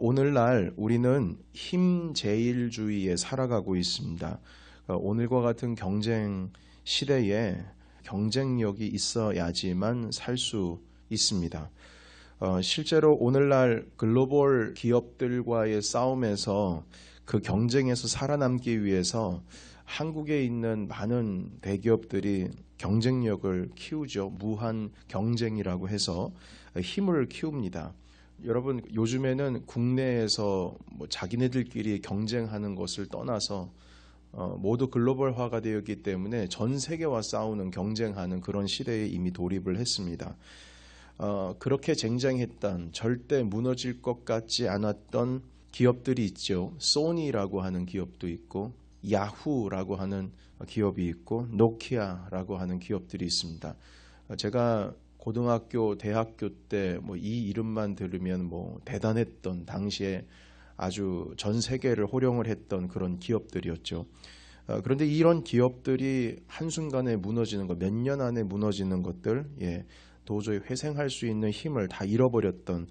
오늘날 우리는 힘제일주의에 살아가고 있습니다. 오늘과 같은 경쟁 시대에 경쟁력이 있어야지만 살 수 있습니다. 실제로 오늘날 글로벌 기업들과의 싸움에서 그 경쟁에서 살아남기 위해서 한국에 있는 많은 대기업들이 경쟁력을 키우죠. 무한 경쟁이라고 해서 힘을 키웁니다. 여러분, 요즘에는 국내에서 자기네들끼리 경쟁하는 것을 떠나서 모두 글로벌화가 되었기 때문에 전 세계와 싸우는 경쟁하는 그런 시대에 이미 돌입을 했습니다. 그렇게 쟁쟁했던 절대 무너질 것 같지 않았던 기업들이 있죠. 소니라고 하는 기업도 있고 야후라고 하는 기업이 있고 노키아라고 하는 기업들이 있습니다. 제가 고등학교, 대학교 때 이 이름만 들으면 대단했던 당시에 아주 전 세계를 호령을 했던 그런 기업들이었죠. 그런데 이런 기업들이 한순간에 무너지는 것, 몇 년 안에 무너지는 것들, 도저히 회생할 수 있는 힘을 다 잃어버렸던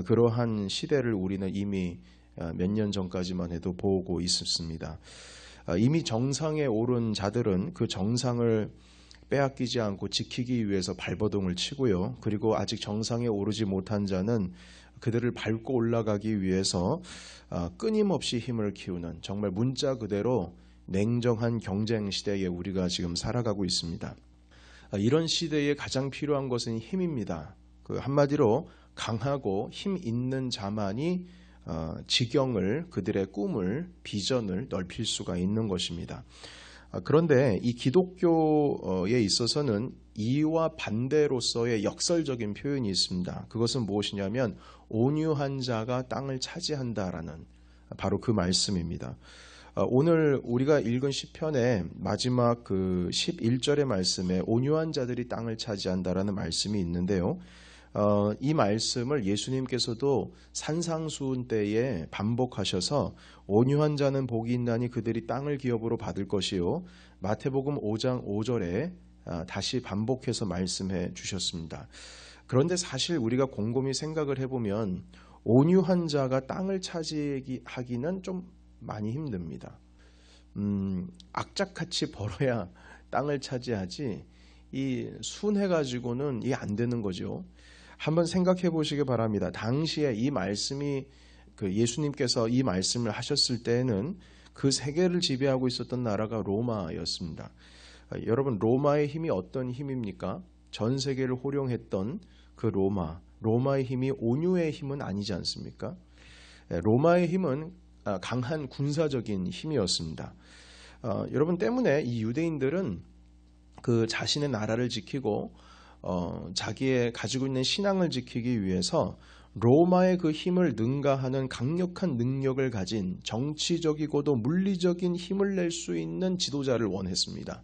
그러한 시대를 우리는 이미 몇 년 전까지만 해도 보고 있었습니다. 이미 정상에 오른 자들은 그 정상을 빼앗기지 않고 지키기 위해서 발버둥을 치고요. 그리고 아직 정상에 오르지 못한 자는 그들을 밟고 올라가기 위해서 끊임없이 힘을 키우는, 정말 문자 그대로 냉정한 경쟁 시대에 우리가 지금 살아가고 있습니다. 이런 시대에 가장 필요한 것은 힘입니다. 한마디로 강하고 힘 있는 자만이 지경을, 그들의 꿈을, 비전을 넓힐 수가 있는 것입니다. 그런데 이 기독교에 있어서는 이와 반대로서의 역설적인 표현이 있습니다. 그것은 무엇이냐면 온유한 자가 땅을 차지한다라는 바로 그 말씀입니다. 오늘 우리가 읽은 시편의 마지막 그 11절의 말씀에 온유한 자들이 땅을 차지한다라는 말씀이 있는데요. 이 말씀을 예수님께서도 산상수훈 때에 반복하셔서 온유한 자는 복이 있나니 그들이 땅을 기업으로 받을 것이요, 마태복음 5장 5절에 다시 반복해서 말씀해 주셨습니다. 그런데 사실 우리가 곰곰이 생각을 해보면 온유한 자가 땅을 차지하기는 좀 많이 힘듭니다. 악착같이 벌어야 땅을 차지하지 이 순해가지고는 이게 안 되는 거죠. 한번 생각해 보시기 바랍니다. 당시에 이 말씀이 예수님께서 이 말씀을 하셨을 때에는 그 세계를 지배하고 있었던 나라가 로마였습니다. 여러분, 로마의 힘이 어떤 힘입니까? 전 세계를 호령했던 그 로마의 힘이 온유의 힘은 아니지 않습니까? 로마의 힘은 강한 군사적인 힘이었습니다. 여러분, 때문에 이 유대인들은 그 자신의 나라를 지키고 자기의 가지고 있는 신앙을 지키기 위해서 로마의 그 힘을 능가하는 강력한 능력을 가진 정치적이고도 물리적인 힘을 낼 수 있는 지도자를 원했습니다.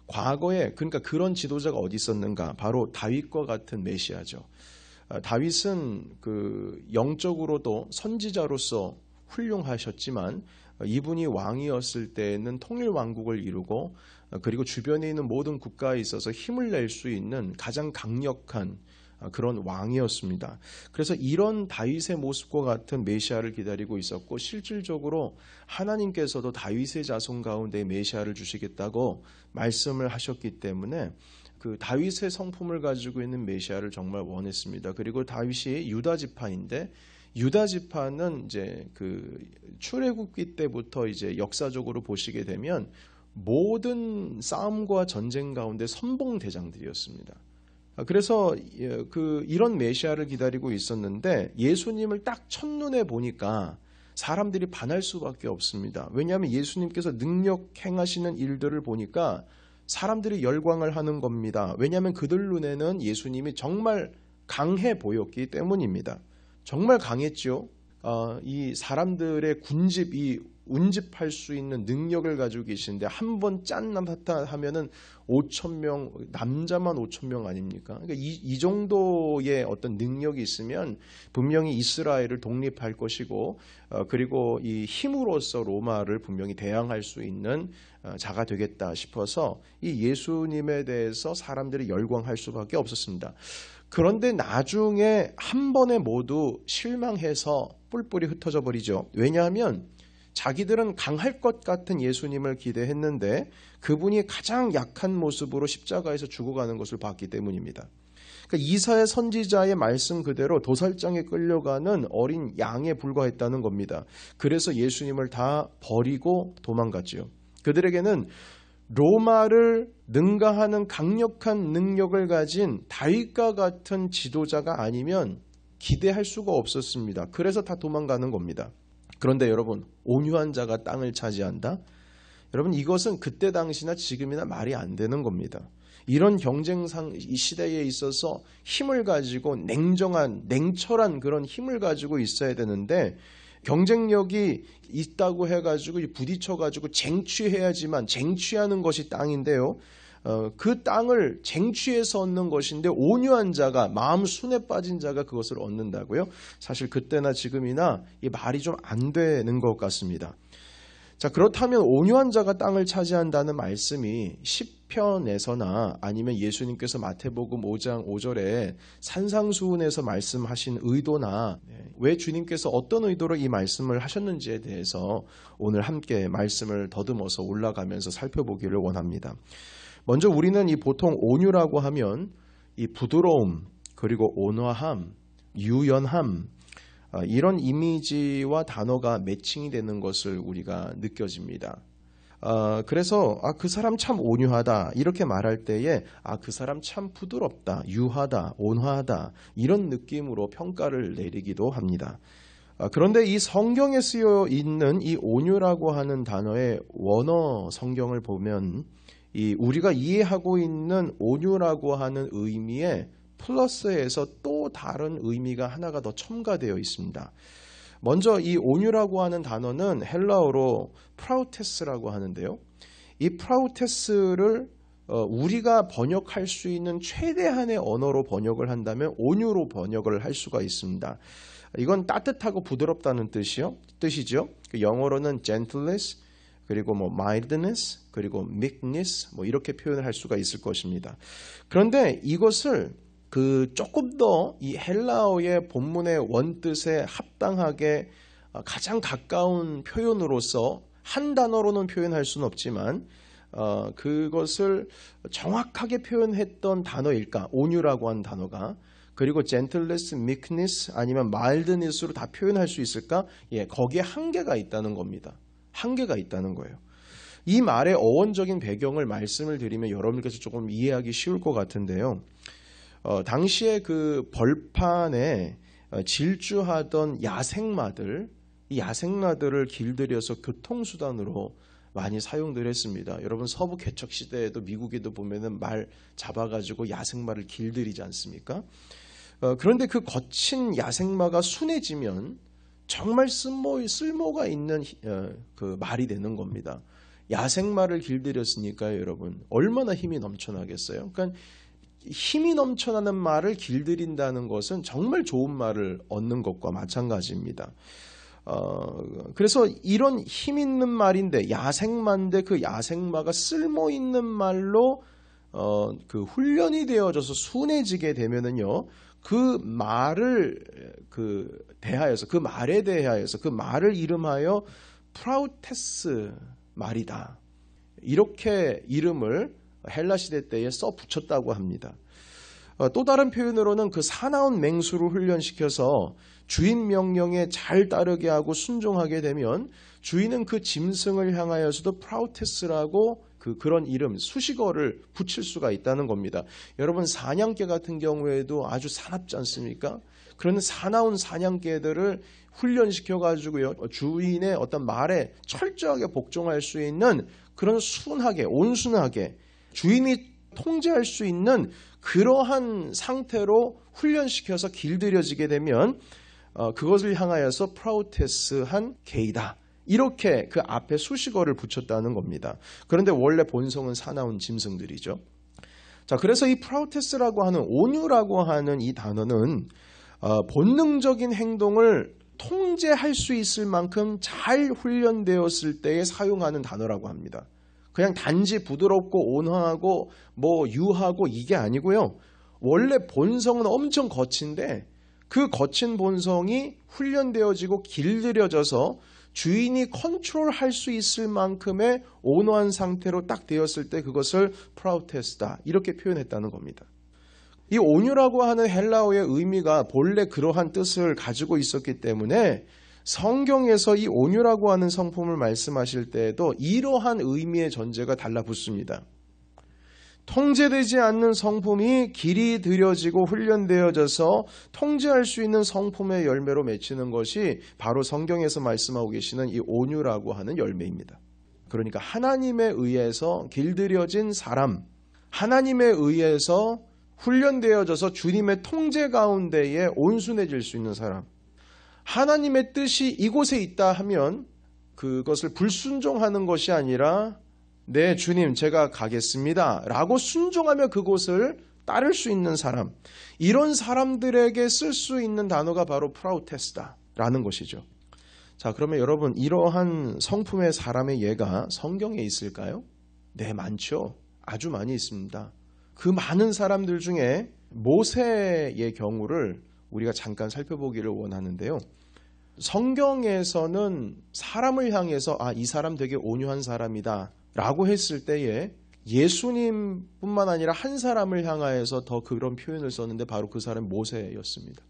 과거에 그러니까 그런 지도자가 어디 있었는가? 바로 다윗과 같은 메시아죠. 다윗은 그 영적으로도 선지자로서 훌륭하셨지만 이분이 왕이었을 때에는 통일 왕국을 이루고 그리고 주변에 있는 모든 국가에 있어서 힘을 낼 수 있는 가장 강력한 그런 왕이었습니다. 그래서 이런 다윗의 모습과 같은 메시아를 기다리고 있었고, 실질적으로 하나님께서도 다윗의 자손 가운데 메시아를 주시겠다고 말씀을 하셨기 때문에 그 다윗의 성품을 가지고 있는 메시아를 정말 원했습니다. 그리고 다윗이 유다 지파인데, 유다 지파는 이제 그 출애굽기 때부터 이제 역사적으로 보시게 되면 모든 싸움과 전쟁 가운데 선봉 대장들이었습니다. 그래서 이런 메시아를 기다리고 있었는데 예수님을 딱 첫눈에 보니까 사람들이 반할 수밖에 없습니다. 왜냐하면 예수님께서 능력 행하시는 일들을 보니까 사람들이 열광을 하는 겁니다. 왜냐하면 그들 눈에는 예수님이 정말 강해 보였기 때문입니다. 정말 강했죠. 이 사람들의 이 운집할 수 있는 능력을 가지고 계신데 한 번 짠 나타나면은 5,000명, 남자만 5,000명 아닙니까? 그러니까 이 정도의 어떤 능력이 있으면 분명히 이스라엘을 독립할 것이고, 그리고 이 힘으로써 로마를 분명히 대항할 수 있는 자가 되겠다 싶어서 이 예수님에 대해서 사람들이 열광할 수밖에 없었습니다. 그런데 나중에 한 번에 모두 실망해서 뿔뿔이 흩어져 버리죠. 왜냐하면 자기들은 강할 것 같은 예수님을 기대했는데 그분이 가장 약한 모습으로 십자가에서 죽어가는 것을 봤기 때문입니다. 그러니까 이사야 선지자의 말씀 그대로 도살장에 끌려가는 어린 양에 불과했다는 겁니다. 그래서 예수님을 다 버리고 도망갔죠. 그들에게는 로마를 능가하는 강력한 능력을 가진 다윗과 같은 지도자가 아니면 기대할 수가 없었습니다. 그래서 다 도망가는 겁니다. 그런데 여러분, 온유한 자가 땅을 차지한다? 여러분, 이것은 그때 당시나 지금이나 말이 안 되는 겁니다. 이런 경쟁상 이 시대에 있어서 힘을 가지고 냉철한 그런 힘을 가지고 있어야 되는데 경쟁력이 있다고 해가지고 부딪혀가지고 쟁취해야지만 쟁취하는 것이 땅인데요. 그 땅을 쟁취해서 얻는 것인데 온유한 자가 마음 순에 빠진 자가 그것을 얻는다고요? 사실 그때나 지금이나 이 말이 좀 안 되는 것 같습니다. 자, 그렇다면 온유한 자가 땅을 차지한다는 말씀이 시편에서나 아니면 예수님께서 마태복음 5장 5절에 산상수훈에서 말씀하신 의도나 왜 주님께서 어떤 의도로 이 말씀을 하셨는지에 대해서 오늘 함께 말씀을 더듬어서 올라가면서 살펴보기를 원합니다. 먼저 우리는 이 보통 온유라고 하면 이 부드러움, 그리고 온화함, 유연함, 이런 이미지와 단어가 매칭이 되는 것을 우리가 느껴집니다. 그래서 그 사람 참 온유하다 이렇게 말할 때에 그 사람 참 부드럽다, 유하다, 온화하다 이런 느낌으로 평가를 내리기도 합니다. 그런데 이 성경에 쓰여 있는 이 온유라고 하는 단어의 원어 성경을 보면 우리가 이해하고 있는 온유라고 하는 의미에 플러스에서 또 다른 의미가 하나가 더 첨가되어 있습니다. 먼저 이 온유라고 하는 단어는 헬라어로 프라우테스라고 하는데요. 이 프라우테스를 우리가 번역할 수 있는 최대한의 언어로 번역을 한다면 온유로 번역을 할 수가 있습니다. 이건 따뜻하고 부드럽다는 뜻이죠. 영어로는 gentleness, 그리고 mildness, 그리고 meekness 이렇게 표현을 할 수가 있을 것입니다. 그런데 이것을 조금 더 이 헬라어의 본문의 원뜻에 합당하게 가장 가까운 표현으로서 한 단어로는 표현할 수는 없지만 그것을 정확하게 표현했던 단어일까? 온유라고 하는 단어가. 그리고 gentleness, meekness 아니면 mildness로 다 표현할 수 있을까? 거기에 한계가 있다는 겁니다. 한계가 있다는 거예요. 이 말의 어원적인 배경을 말씀을 드리면 여러분께서 조금 이해하기 쉬울 것 같은데요. 당시에 그 벌판에 질주하던 야생마들, 이 야생마들을 길들여서 교통수단으로 많이 사용들 했습니다. 여러분 서부 개척 시대에도 미국에도 보면은 말 잡아가지고 야생마를 길들이지 않습니까? 그런데 그 거친 야생마가 순해지면 정말 쓸모가 있는 그 말이 되는 겁니다. 야생마를 길들였으니까요, 여러분 얼마나 힘이 넘쳐나겠어요? 그러니까 힘이 넘쳐나는 말을 길들인다는 것은 정말 좋은 말을 얻는 것과 마찬가지입니다. 그래서 이런 힘 있는 말인데 야생마인데 그 야생마가 쓸모 있는 말로 그 훈련이 되어져서 순해지게 되면은요, 그 말을 대하여서 그 말에 대하여서 그 말을 이름하여 프라우테스 말이다. 이렇게 이름을 헬라 시대 때에 써 붙였다고 합니다. 또 다른 표현으로는 그 사나운 맹수를 훈련시켜서 주인 명령에 잘 따르게 하고 순종하게 되면 주인은 그 짐승을 향하여서도 프라우테스라고 그런 이름, 수식어를 붙일 수가 있다는 겁니다. 여러분 사냥개 같은 경우에도 아주 사납지 않습니까? 그런 사나운 사냥개들을 훈련시켜가지고요, 주인의 어떤 말에 철저하게 복종할 수 있는 그런 순하게, 온순하게 주인이 통제할 수 있는 그러한 상태로 훈련시켜서 길들여지게 되면 그것을 향하여서 프라우테스한 개이다. 이렇게 그 앞에 수식어를 붙였다는 겁니다. 그런데 원래 본성은 사나운 짐승들이죠. 자, 그래서 이 프라우테스라고 하는 온유라고 하는 이 단어는 본능적인 행동을 통제할 수 있을 만큼 잘 훈련되었을 때에 사용하는 단어라고 합니다. 그냥 단지 부드럽고 온화하고 유하고 이게 아니고요. 원래 본성은 엄청 거친데 그 거친 본성이 훈련되어지고 길들여져서 주인이 컨트롤할 수 있을 만큼의 온화한 상태로 딱 되었을 때 그것을 프라우테스다 이렇게 표현했다는 겁니다. 이 온유라고 하는 헬라어의 의미가 본래 그러한 뜻을 가지고 있었기 때문에 성경에서 이 온유라고 하는 성품을 말씀하실 때에도 이러한 의미의 전제가 달라붙습니다. 통제되지 않는 성품이 길이 들여지고 훈련되어져서 통제할 수 있는 성품의 열매로 맺히는 것이 바로 성경에서 말씀하고 계시는 이 온유라고 하는 열매입니다. 그러니까 하나님에 의해서 길들여진 사람, 하나님에 의해서 훈련되어져서 주님의 통제 가운데에 온순해질 수 있는 사람, 하나님의 뜻이 이곳에 있다 하면 그것을 불순종하는 것이 아니라 네 주님 제가 가겠습니다 라고 순종하며 그곳을 따를 수 있는 사람, 이런 사람들에게 쓸 수 있는 단어가 바로 프라우테스다 라는 것이죠. 자, 그러면 여러분 이러한 성품의 사람의 예가 성경에 있을까요? 네, 많죠. 아주 많이 있습니다. 그 많은 사람들 중에 모세의 경우를 우리가 잠깐 살펴보기를 원하는데요. 성경에서는 사람을 향해서 이 사람 되게 온유한 사람이다 라고 했을 때에 예수님뿐만 아니라 한 사람을 향하여서 더 그런 표현을 썼는데 바로 그 사람이 모세였습니다.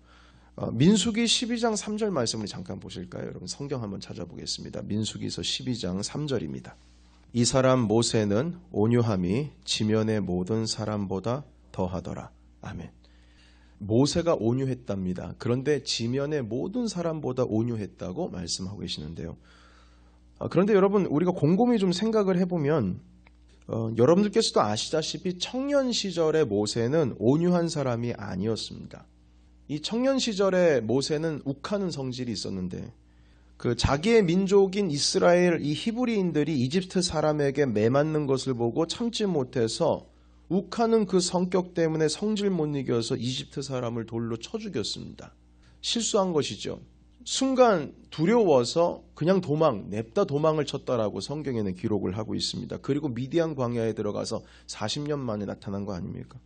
민수기 12장 3절 말씀을 잠깐 보실까요? 여러분 성경 한번 찾아보겠습니다. 민수기서 12장 3절입니다. 이 사람 모세는 온유함이 지면의 모든 사람보다 더하더라. 아멘. 모세가 온유했답니다. 그런데 지면의 모든 사람보다 온유했다고 말씀하고 계시는데요. 그런데 여러분 우리가 곰곰이 좀 생각을 해보면 여러분들께서도 아시다시피 청년 시절의 모세는 온유한 사람이 아니었습니다. 이 청년 시절의 모세는 욱하는 성질이 있었는데 그 자기의 민족인 이스라엘 이 히브리인들이 이집트 사람에게 매맞는 것을 보고 참지 못해서 욱하는 그 성격 때문에 성질 못 이겨서 이집트 사람을 돌로 쳐 죽였습니다. 실수한 것이죠. 순간 두려워서 그냥 냅다 도망을 쳤다라고 성경에는 기록을 하고 있습니다. 그리고 미디안 광야에 들어가서 40년 만에 나타난 거 아닙니까?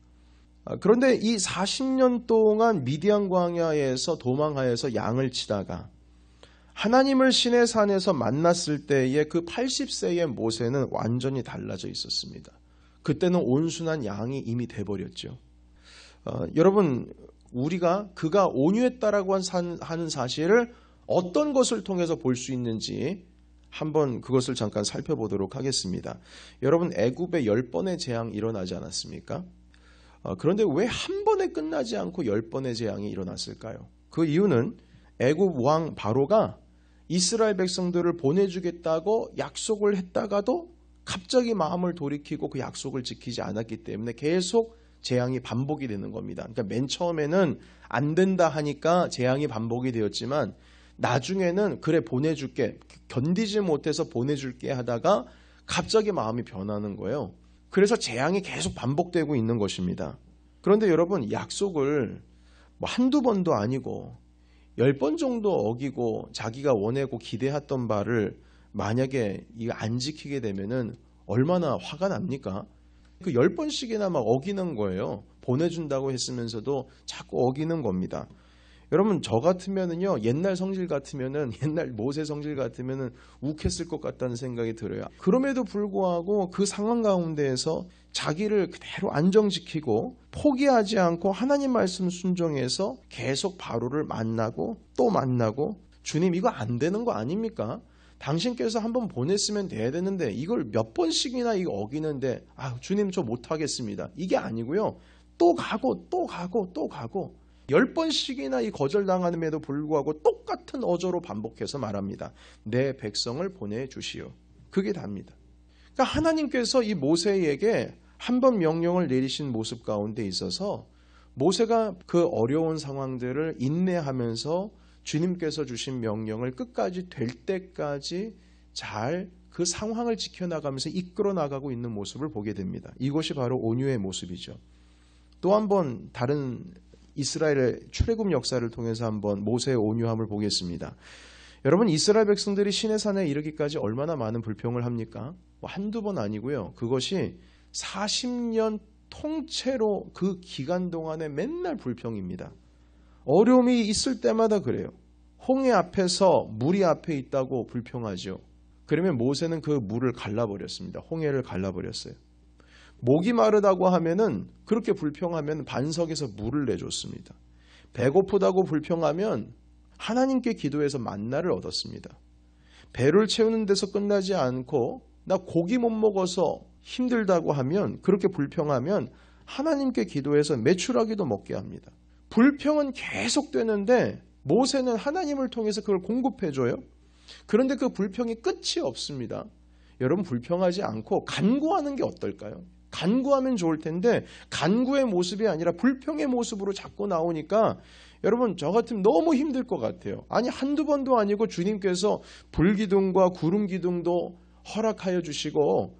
그런데 이 40년 동안 미디안 광야에서 도망하여서 양을 치다가 하나님을 시내산에서 만났을 때의 그 80세의 모세는 완전히 달라져 있었습니다. 그때는 온순한 양이 이미 돼버렸죠. 여러분 우리가 그가 온유했다라고 하는 사실을 어떤 것을 통해서 볼 수 있는지 한번 그것을 잠깐 살펴보도록 하겠습니다. 여러분 애굽에 10번의 재앙이 일어나지 않았습니까? 그런데 왜 한 번에 끝나지 않고 10번의 재앙이 일어났을까요? 그 이유는 애굽 왕 바로가 이스라엘 백성들을 보내주겠다고 약속을 했다가도 갑자기 마음을 돌이키고 그 약속을 지키지 않았기 때문에 계속 재앙이 반복이 되는 겁니다. 그러니까 맨 처음에는 안 된다 하니까 재앙이 반복이 되었지만 나중에는 그래 보내줄게, 견디지 못해서 보내줄게 하다가 갑자기 마음이 변하는 거예요. 그래서 재앙이 계속 반복되고 있는 것입니다. 그런데 여러분 약속을 한두 번도 아니고 10번 정도 어기고 자기가 원하고 기대했던 바를 만약에 이거 안 지키게 되면은 얼마나 화가 납니까? 그 10번씩이나 막 어기는 거예요. 보내준다고 했으면서도 자꾸 어기는 겁니다. 여러분 저 같으면은요 옛날 성질 같으면은 옛날 모세 성질 같으면은 욱했을 것 같다는 생각이 들어요. 그럼에도 불구하고 그 상황 가운데에서 자기를 그대로 안정지키고 포기하지 않고 하나님 말씀 순종해서 계속 바로를 만나고 또 만나고 주님 이거 안 되는 거 아닙니까? 당신께서 한번 보냈으면 돼야 되는데 이걸 몇 번씩이나 이거 어기는데 주님 저 못하겠습니다. 이게 아니고요. 또 가고 또 가고 또 가고 10번씩이나 이 거절당함에도 불구하고 똑같은 어조로 반복해서 말합니다. 내 백성을 보내주시오. 그게 답니다. 그러니까 하나님께서 이 모세에게 한 번 명령을 내리신 모습 가운데 있어서 모세가 그 어려운 상황들을 인내하면서 주님께서 주신 명령을 끝까지 될 때까지 잘 그 상황을 지켜나가면서 이끌어 나가고 있는 모습을 보게 됩니다. 이것이 바로 온유의 모습이죠. 또 한 번 다른 이스라엘의 출애굽 역사를 통해서 한번 모세의 온유함을 보겠습니다. 여러분 이스라엘 백성들이 시내산에 이르기까지 얼마나 많은 불평을 합니까? 한두 번 아니고요. 그것이 40년 통째로 그 기간 동안에 맨날 불평입니다. 어려움이 있을 때마다 그래요. 홍해 앞에서 물이 앞에 있다고 불평하죠. 그러면 모세는 그 물을 갈라버렸습니다. 홍해를 갈라버렸어요. 목이 마르다고 하면은 그렇게 불평하면 반석에서 물을 내줬습니다. 배고프다고 불평하면 하나님께 기도해서 만나를 얻었습니다. 배를 채우는 데서 끝나지 않고 나 고기 못 먹어서 힘들다고 하면 그렇게 불평하면 하나님께 기도해서 메추라기도 먹게 합니다. 불평은 계속되는데 모세는 하나님을 통해서 그걸 공급해줘요. 그런데 그 불평이 끝이 없습니다. 여러분 불평하지 않고 간구하는 게 어떨까요? 간구하면 좋을 텐데 간구의 모습이 아니라 불평의 모습으로 자꾸 나오니까 여러분 저 같으면 너무 힘들 것 같아요. 아니 한두 번도 아니고 주님께서 불기둥과 구름기둥도 허락하여 주시고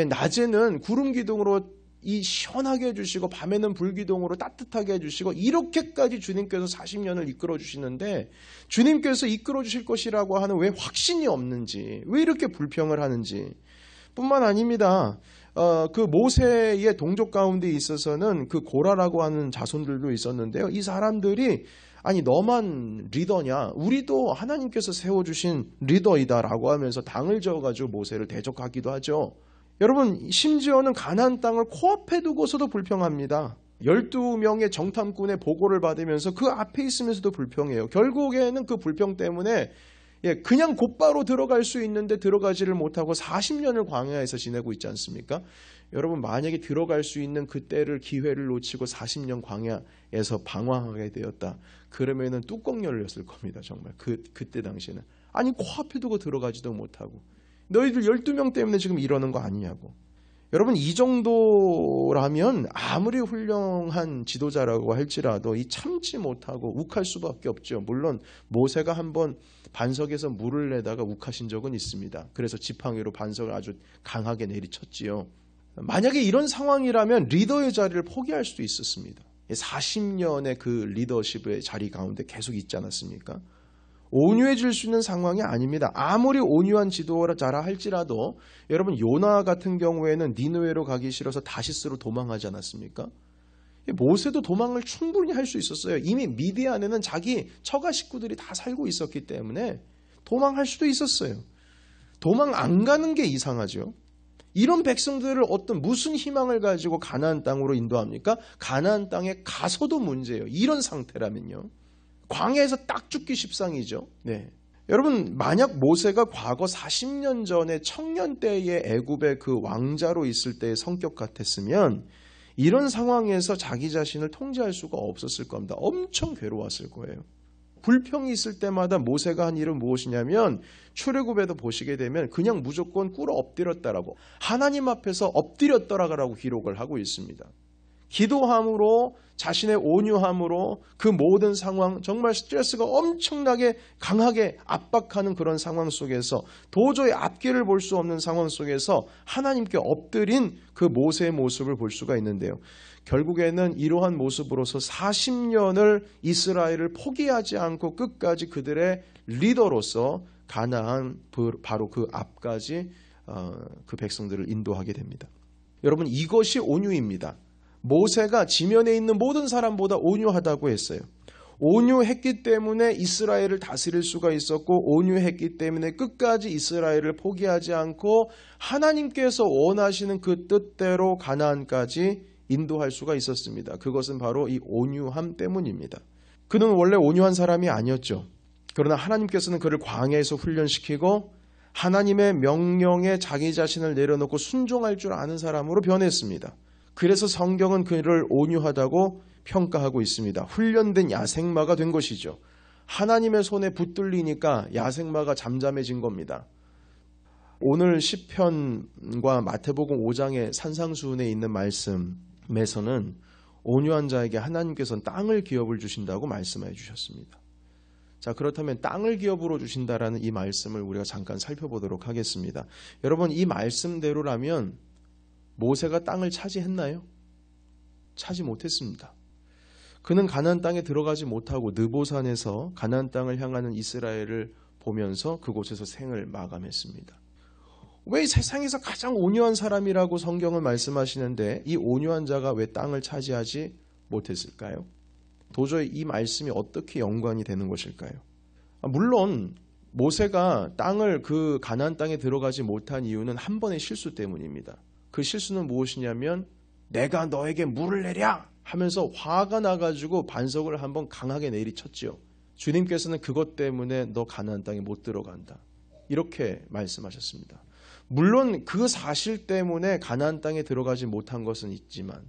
낮에는 구름기둥으로 이 시원하게 해주시고 밤에는 불기둥으로 따뜻하게 해주시고 이렇게까지 주님께서 40년을 이끌어 주시는데 주님께서 이끌어 주실 것이라고 하는 왜 확신이 없는지 왜 이렇게 불평을 하는지 뿐만 아닙니다. 그 모세의 동족 가운데 있어서는 그 고라라고 하는 자손들도 있었는데요. 이 사람들이 아니 너만 리더냐? 우리도 하나님께서 세워주신 리더이다라고 하면서 당을 저어가지고 모세를 대적하기도 하죠. 여러분 심지어는 가나안 땅을 코앞에 두고서도 불평합니다. 12명의 정탐꾼의 보고를 받으면서 그 앞에 있으면서도 불평해요. 결국에는 그 불평 때문에 그냥 곧바로 들어갈 수 있는데 들어가지를 못하고 40년을 광야에서 지내고 있지 않습니까? 여러분 만약에 들어갈 수 있는 그때를 기회를 놓치고 40년 광야에서 방황하게 되었다. 그러면은 뚜껑 열렸을 겁니다. 정말 그때 당시에는. 아니 코앞에 두고 들어가지도 못하고 너희들 12명 때문에 지금 이러는 거 아니냐고. 여러분 이 정도라면 아무리 훌륭한 지도자라고 할지라도 이 참지 못하고 욱할 수밖에 없죠. 물론 모세가 한번 반석에서 물을 내다가 욱하신 적은 있습니다. 그래서 지팡이로 반석을 아주 강하게 내리쳤지요. 만약에 이런 상황이라면 리더의 자리를 포기할 수도 있었습니다. 40년의 그 리더십의 자리 가운데 계속 있지 않았습니까? 온유해질 수 있는 상황이 아닙니다. 아무리 온유한 지도자라 할지라도 여러분 요나 같은 경우에는 니느웨로 가기 싫어서 다시스로 도망하지 않았습니까? 모세도 도망을 충분히 할 수 있었어요. 이미 미디안에는 자기 처가 식구들이 다 살고 있었기 때문에 도망할 수도 있었어요. 도망 안 가는 게 이상하죠. 이런 백성들을 무슨 희망을 가지고 가나안 땅으로 인도합니까? 가나안 땅에 가서도 문제예요. 이런 상태라면요. 광야에서 딱 죽기 십상이죠. 네. 여러분 만약 모세가 과거 40년 전에 청년 때의 애굽의 그 왕자로 있을 때의 성격 같았으면 이런 상황에서 자기 자신을 통제할 수가 없었을 겁니다. 엄청 괴로웠을 거예요. 불평이 있을 때마다 모세가 한 일은 무엇이냐면 출애굽에도 보시게 되면 그냥 무조건 꿇어 엎드렸다라고 하나님 앞에서 엎드렸더라라고 기록을 하고 있습니다. 기도함으로 자신의 온유함으로 그 모든 상황 정말 스트레스가 엄청나게 강하게 압박하는 그런 상황 속에서 도저히 앞길을 볼 수 없는 상황 속에서 하나님께 엎드린 그 모세의 모습을 볼 수가 있는데요. 결국에는 이러한 모습으로서 40년을 이스라엘을 포기하지 않고 끝까지 그들의 리더로서 가나안 바로 그 앞까지 그 백성들을 인도하게 됩니다. 여러분 이것이 온유입니다. 모세가 지면에 있는 모든 사람보다 온유하다고 했어요. 온유했기 때문에 이스라엘을 다스릴 수가 있었고 온유했기 때문에 끝까지 이스라엘을 포기하지 않고 하나님께서 원하시는 그 뜻대로 가나안까지 인도할 수가 있었습니다. 그것은 바로 이 온유함 때문입니다. 그는 원래 온유한 사람이 아니었죠. 그러나 하나님께서는 그를 광야에서 훈련시키고 하나님의 명령에 자기 자신을 내려놓고 순종할 줄 아는 사람으로 변했습니다. 그래서 성경은 그를 온유하다고 평가하고 있습니다. 훈련된 야생마가 된 것이죠. 하나님의 손에 붙들리니까 야생마가 잠잠해진 겁니다. 오늘 시편과 마태복음 5장의 산상수훈에 있는 말씀에서는 온유한 자에게 하나님께서는 땅을 기업을 주신다고 말씀해 주셨습니다. 자, 그렇다면 땅을 기업으로 주신다라는 이 말씀을 우리가 잠깐 살펴보도록 하겠습니다. 여러분 이 말씀대로라면 모세가 땅을 차지했나요? 차지 못했습니다. 그는 가나안 땅에 들어가지 못하고 느보산에서 가나안 땅을 향하는 이스라엘을 보면서 그곳에서 생을 마감했습니다. 왜 세상에서 가장 온유한 사람이라고 성경은 말씀하시는데 이 온유한 자가 왜 땅을 차지하지 못했을까요? 도저히 이 말씀이 어떻게 연관이 되는 것일까요? 물론 모세가 땅을 그 가나안 땅에 들어가지 못한 이유는 한 번의 실수 때문입니다. 그 실수는 무엇이냐면 내가 너에게 물을 내랴 하면서 화가 나가지고 반석을 한번 강하게 내리쳤지요. 주님께서는 그것 때문에 너 가나안 땅에 못 들어간다. 이렇게 말씀하셨습니다. 물론 그 사실 때문에 가나안 땅에 들어가지 못한 것은 있지만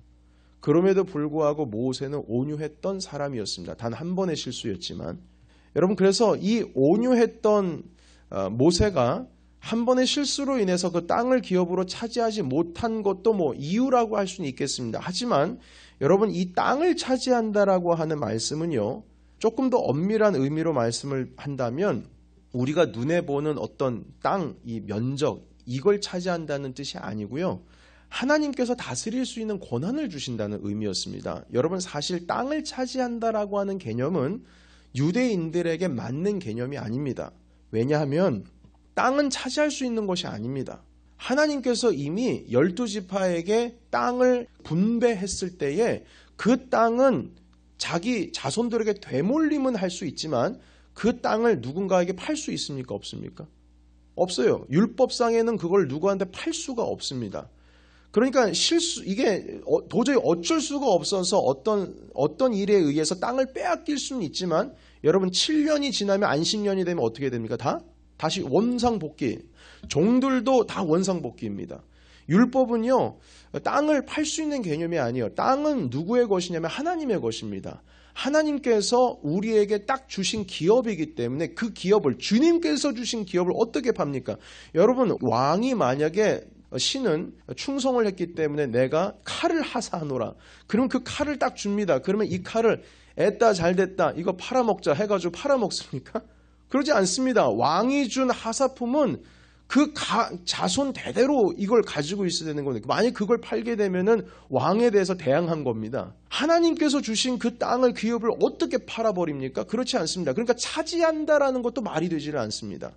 그럼에도 불구하고 모세는 온유했던 사람이었습니다. 단 한 번의 실수였지만 여러분 그래서 이 온유했던 모세가 한 번의 실수로 인해서 그 땅을 기업으로 차지하지 못한 것도 뭐 이유라고 할 수는 있겠습니다. 하지만 여러분 이 땅을 차지한다라고 하는 말씀은요. 조금 더 엄밀한 의미로 말씀을 한다면 우리가 눈에 보는 어떤 땅, 이 면적 이걸 차지한다는 뜻이 아니고요. 하나님께서 다스릴 수 있는 권한을 주신다는 의미였습니다. 여러분 사실 땅을 차지한다라고 하는 개념은 유대인들에게 맞는 개념이 아닙니다. 왜냐하면 땅은 차지할 수 있는 것이 아닙니다. 하나님께서 이미 12지파에게 땅을 분배했을 때에 그 땅은 자기 자손들에게 되몰림은 할 수 있지만 그 땅을 누군가에게 팔 수 있습니까? 없습니까? 없어요. 율법상에는 그걸 누구한테 팔 수가 없습니다. 그러니까 이게 도저히 어쩔 수가 없어서 어떤 일에 의해서 땅을 빼앗길 수는 있지만 여러분 7년이 지나면 안식년이 되면 어떻게 됩니까? 다시 원상복귀. 종들도 다 원상복귀입니다. 율법은요. 땅을 팔 수 있는 개념이 아니에요. 땅은 누구의 것이냐면 하나님의 것입니다. 하나님께서 우리에게 딱 주신 기업이기 때문에 그 기업을 주님께서 주신 기업을 어떻게 팝니까? 여러분 왕이 만약에 신은 충성을 했기 때문에 내가 칼을 하사하노라. 그러면 그 칼을 딱 줍니다. 그러면 이 칼을 애따 잘됐다 이거 팔아먹자 해가지고 팔아먹습니까? 그러지 않습니다. 왕이 준 하사품은 그 자손 대대로 이걸 가지고 있어야 되는 겁니다. 만약 그걸 팔게 되면은 왕에 대해서 대항한 겁니다. 하나님께서 주신 그 땅을 기업을 어떻게 팔아버립니까? 그렇지 않습니다. 그러니까 차지한다라는 것도 말이 되지를 않습니다.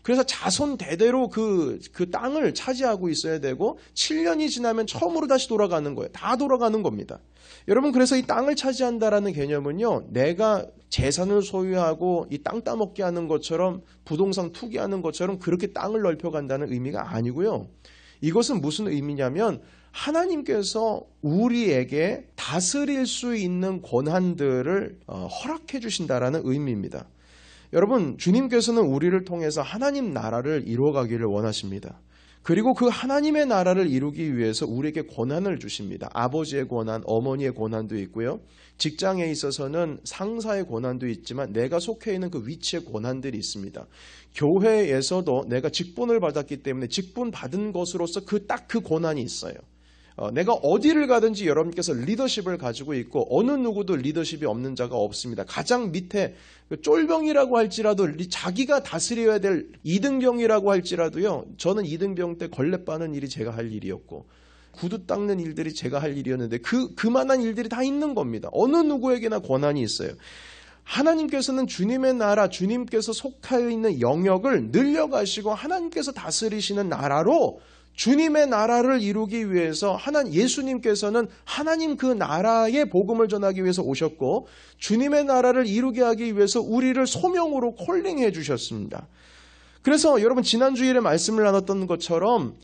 그래서 자손 대대로 그 땅을 차지하고 있어야 되고 7년이 지나면 처음으로 다시 돌아가는 거예요. 다 돌아가는 겁니다. 여러분 그래서 이 땅을 차지한다라는 개념은요. 내가 재산을 소유하고 이 땅 따먹게 하는 것처럼 부동산 투기하는 것처럼 그렇게 땅을 넓혀간다는 의미가 아니고요. 이것은 무슨 의미냐면 하나님께서 우리에게 다스릴 수 있는 권한들을 허락해 주신다라는 의미입니다. 여러분 주님께서는 우리를 통해서 하나님 나라를 이루어가기를 원하십니다. 그리고 그 하나님의 나라를 이루기 위해서 우리에게 권한을 주십니다. 아버지의 권한, 어머니의 권한도 있고요. 직장에 있어서는 상사의 권한도 있지만 내가 속해 있는 그 위치의 권한들이 있습니다. 교회에서도 내가 직분을 받았기 때문에 직분 받은 것으로서 딱 그 권한이 있어요. 내가 어디를 가든지 여러분께서 리더십을 가지고 있고 어느 누구도 리더십이 없는 자가 없습니다. 가장 밑에 쫄병이라고 할지라도 자기가 다스려야 될 2등병이라고 할지라도요. 저는 2등병 때 걸레 빠는 일이 제가 할 일이었고 구두 닦는 일들이 제가 할 일이었는데 그만한 일들이 다 있는 겁니다. 어느 누구에게나 권한이 있어요. 하나님께서는 주님의 나라, 주님께서 속하여 있는 영역을 늘려가시고 하나님께서 다스리시는 나라로 주님의 나라를 이루기 위해서 예수님께서는 하나님 그 나라의 복음을 전하기 위해서 오셨고 주님의 나라를 이루게 하기 위해서 우리를 소명으로 콜링해 주셨습니다. 그래서 여러분 지난 주일에 말씀을 나눴던 것처럼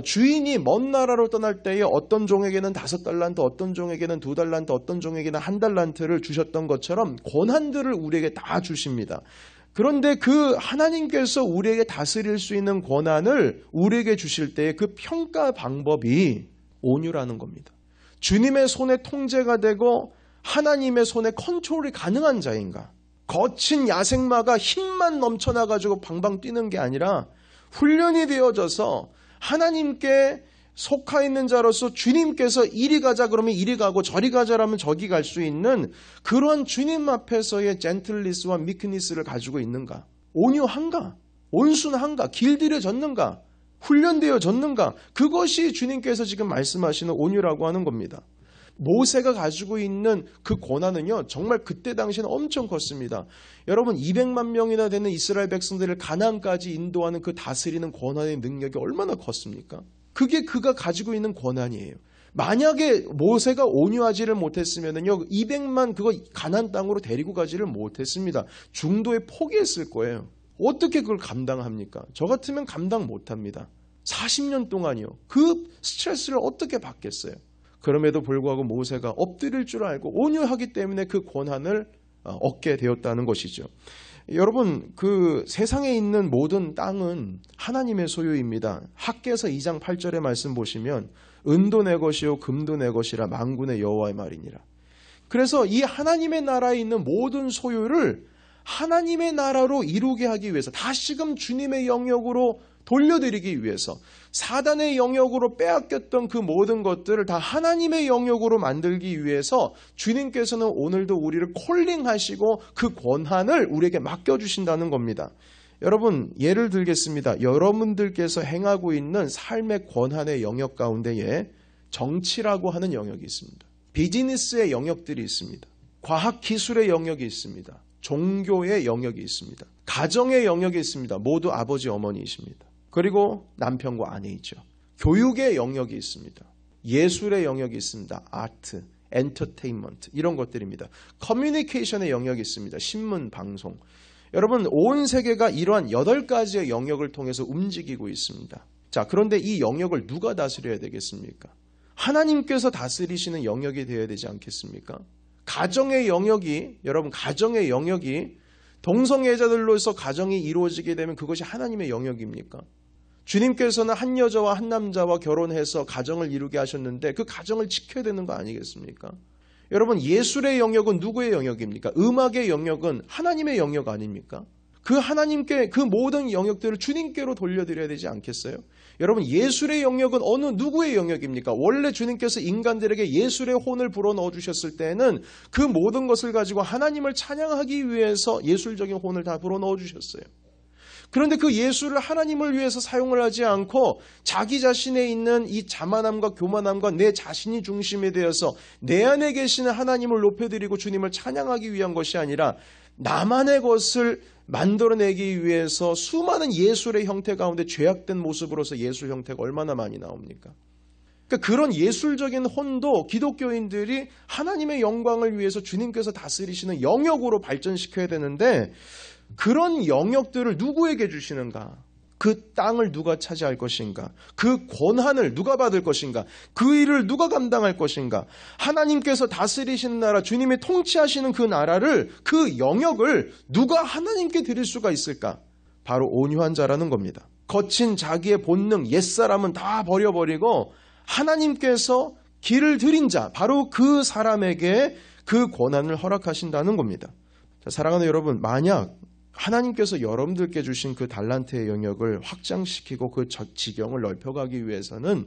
주인이 먼 나라로 떠날 때에 어떤 종에게는 5달란트, 어떤 종에게는 2달란트, 어떤 종에게는 1달란트를 주셨던 것처럼 권한들을 우리에게 다 주십니다. 그런데 그 하나님께서 우리에게 다스릴 수 있는 권한을 우리에게 주실 때의 그 평가 방법이 온유라는 겁니다. 주님의 손에 통제가 되고 하나님의 손에 컨트롤이 가능한 자인가? 거친 야생마가 힘만 넘쳐나가지고 방방 뛰는 게 아니라 훈련이 되어져서 하나님께 속하 있는 자로서 주님께서 이리 가자 그러면 이리 가고 저리 가자라면 저기 갈 수 있는 그런 주님 앞에서의 젠틀리스와 미크니스를 가지고 있는가? 온유한가? 온순한가? 길들여졌는가? 훈련되어졌는가? 그것이 주님께서 지금 말씀하시는 온유라고 하는 겁니다. 모세가 가지고 있는 그 권한은요, 정말 그때 당시에는 엄청 컸습니다. 여러분, 200만 명이나 되는 이스라엘 백성들을 가나안까지 인도하는 그 다스리는 권한의 능력이 얼마나 컸습니까? 그게 그가 가지고 있는 권한이에요. 만약에 모세가 온유하지를 못했으면요, 200만 그거 가나안 땅으로 데리고 가지를 못했습니다. 중도에 포기했을 거예요. 어떻게 그걸 감당합니까? 저 같으면 감당 못합니다. 40년 동안이요. 그 스트레스를 어떻게 받겠어요? 그럼에도 불구하고 모세가 엎드릴 줄 알고 온유하기 때문에 그 권한을 얻게 되었다는 것이죠. 여러분, 그 세상에 있는 모든 땅은 하나님의 소유입니다. 학개서 2장 8절의 말씀 보시면 은도 내 것이요 금도 내 것이라 만군의 여호와의 말이니라. 그래서 이 하나님의 나라에 있는 모든 소유를 하나님의 나라로 이루게 하기 위해서, 다시금 주님의 영역으로 돌려드리기 위해서, 사단의 영역으로 빼앗겼던 그 모든 것들을 다 하나님의 영역으로 만들기 위해서 주님께서는 오늘도 우리를 콜링하시고 그 권한을 우리에게 맡겨주신다는 겁니다. 여러분, 예를 들겠습니다. 여러분들께서 행하고 있는 삶의 권한의 영역 가운데에 정치라고 하는 영역이 있습니다. 비즈니스의 영역들이 있습니다. 과학기술의 영역이 있습니다. 종교의 영역이 있습니다. 가정의 영역이 있습니다. 모두 아버지, 어머니이십니다. 그리고 남편과 아내이죠. 교육의 영역이 있습니다. 예술의 영역이 있습니다. 아트, 엔터테인먼트, 이런 것들입니다. 커뮤니케이션의 영역이 있습니다. 신문, 방송. 여러분, 온 세계가 이러한 8가지의 영역을 통해서 움직이고 있습니다. 자, 그런데 이 영역을 누가 다스려야 되겠습니까? 하나님께서 다스리시는 영역이 되어야 되지 않겠습니까? 가정의 영역이, 여러분, 가정의 영역이 동성애자들로서 가정이 이루어지게 되면 그것이 하나님의 영역입니까? 주님께서는 한 여자와 한 남자와 결혼해서 가정을 이루게 하셨는데 그 가정을 지켜야 되는 거 아니겠습니까? 여러분, 예술의 영역은 누구의 영역입니까? 음악의 영역은 하나님의 영역 아닙니까? 그 하나님께 그 모든 영역들을 주님께로 돌려드려야 되지 않겠어요? 여러분, 예술의 영역은 어느 누구의 영역입니까? 원래 주님께서 인간들에게 예술의 혼을 불어넣어 주셨을 때는 그 모든 것을 가지고 하나님을 찬양하기 위해서 예술적인 혼을 다 불어넣어 주셨어요. 그런데 그 예술을 하나님을 위해서 사용을 하지 않고 자기 자신에 있는 이 자만함과 교만함과 내 자신이 중심이 되어서 내 안에 계시는 하나님을 높여드리고 주님을 찬양하기 위한 것이 아니라 나만의 것을 만들어내기 위해서 수많은 예술의 형태 가운데 죄악된 모습으로서 예술 형태가 얼마나 많이 나옵니까? 그러니까 그런 예술적인 혼도 기독교인들이 하나님의 영광을 위해서 주님께서 다스리시는 영역으로 발전시켜야 되는데, 그런 영역들을 누구에게 주시는가? 그 땅을 누가 차지할 것인가? 그 권한을 누가 받을 것인가? 그 일을 누가 감당할 것인가? 하나님께서 다스리시는 나라, 주님이 통치하시는 그 나라를, 그 영역을 누가 하나님께 드릴 수가 있을까? 바로 온유한 자라는 겁니다. 거친 자기의 본능, 옛사람은 다 버려버리고 하나님께서 길을 들인 자, 바로 그 사람에게 그 권한을 허락하신다는 겁니다. 자, 사랑하는 여러분, 만약 하나님께서 여러분들께 주신 그 달란트의 영역을 확장시키고 그 지경을 넓혀가기 위해서는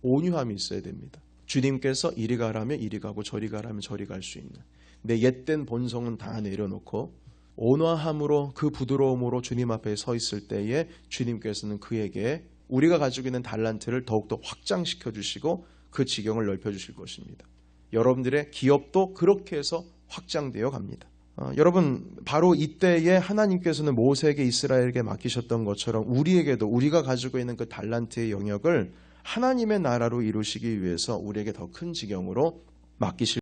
온유함이 있어야 됩니다. 주님께서 이리 가라면 이리 가고 저리 가라면 저리 갈 수 있는, 내 옛된 본성은 다 내려놓고 온화함으로, 그 부드러움으로 주님 앞에 서 있을 때에 주님께서는 그에게 우리가 가지고 있는 달란트를 더욱더 확장시켜 주시고 그 지경을 넓혀 주실 것입니다. 여러분들의 기업도 그렇게 해서 확장되어 갑니다. 여러분, 바로 이때에 하나님께서는 모세에게, 이스라엘에게 맡기셨던 것처럼 우리에게도 우리가 가지고 있는 그 달란트의 영역을 하나님의 나라로 이루시기 위해서 우리에게 더 큰 지경으로 맡기실